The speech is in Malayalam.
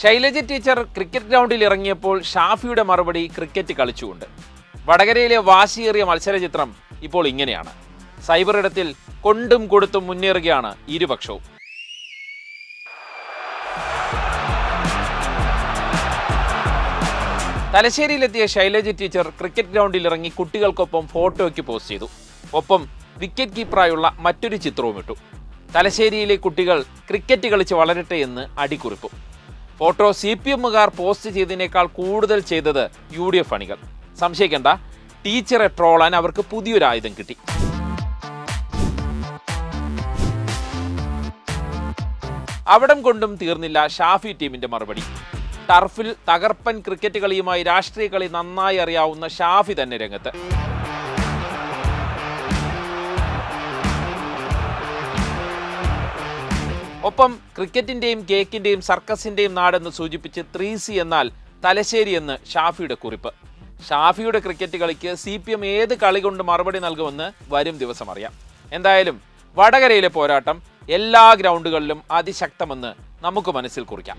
ശൈലജ ടീച്ചർ ക്രിക്കറ്റ് ഗ്രൗണ്ടിൽ ഇറങ്ങിയപ്പോൾ ഷാഫിയുടെ മറുപടി ക്രിക്കറ്റ് കളിച്ചുകൊണ്ട്. വടകരയിലെ വാശിയേറിയ മത്സരചിത്രം ഇപ്പോൾ ഇങ്ങനെയാണ്. സൈബർ ഇടത്തിൽ കൊണ്ടും കൊടുത്തും മുന്നേറുകയാണ് ഇരുപക്ഷവും. തലശ്ശേരിയിലെത്തിയ ശൈലജ ടീച്ചർ ക്രിക്കറ്റ് ഗ്രൗണ്ടിൽ ഇറങ്ങി കുട്ടികൾക്കൊപ്പം ഫോട്ടോയ്ക്ക് പോസ്റ്റ് ചെയ്തു. ഒപ്പം വിക്കറ്റ് കീപ്പറായുള്ള മറ്റൊരു ചിത്രവും ഇട്ടു. തലശ്ശേരിയിലെ കുട്ടികൾ ക്രിക്കറ്റ് കളിച്ച് വളരട്ടെ എന്ന് അടിക്കുറിപ്പും. ഫോട്ടോ CPMകാർ പോസ്റ്റ് ചെയ്തതിനേക്കാൾ കൂടുതൽ ചെയ്തത് UDF അണികൾ. സംശയിക്കേണ്ട, ടീച്ചറെ ട്രോളാൻ അവർക്ക് പുതിയൊരു ആയുധം കിട്ടി. അവിടം കൊണ്ടും തീർന്നില്ല ഷാഫി ടീമിന്റെ മറുപടി. ടർഫിൽ തകർപ്പൻ ക്രിക്കറ്റ് കളിയുമായി രാഷ്ട്രീയ കളി നന്നായി അറിയാവുന്ന ഷാഫി തന്നെ രംഗത്ത്. ഒപ്പം ക്രിക്കറ്റിന്റെയും കേക്കിന്റെയും സർക്കസിന്റെയും നാടെന്ന് സൂചിപ്പിച്ച് 3C എന്നാൽ തലശ്ശേരി എന്ന് ഷാഫിയുടെ കുറിപ്പ്. ഷാഫിയുടെ ക്രിക്കറ്റ് കളിക്ക് CPM ഏത് കളി കൊണ്ട് മറുപടി നൽകുമെന്ന് വരും ദിവസം അറിയാം. എന്തായാലും വടകരയിലെ പോരാട്ടം എല്ലാ ഗ്രൗണ്ടുകളിലും അതിശക്തമെന്ന് നമുക്ക് മനസ്സിൽ കുറിക്കാം.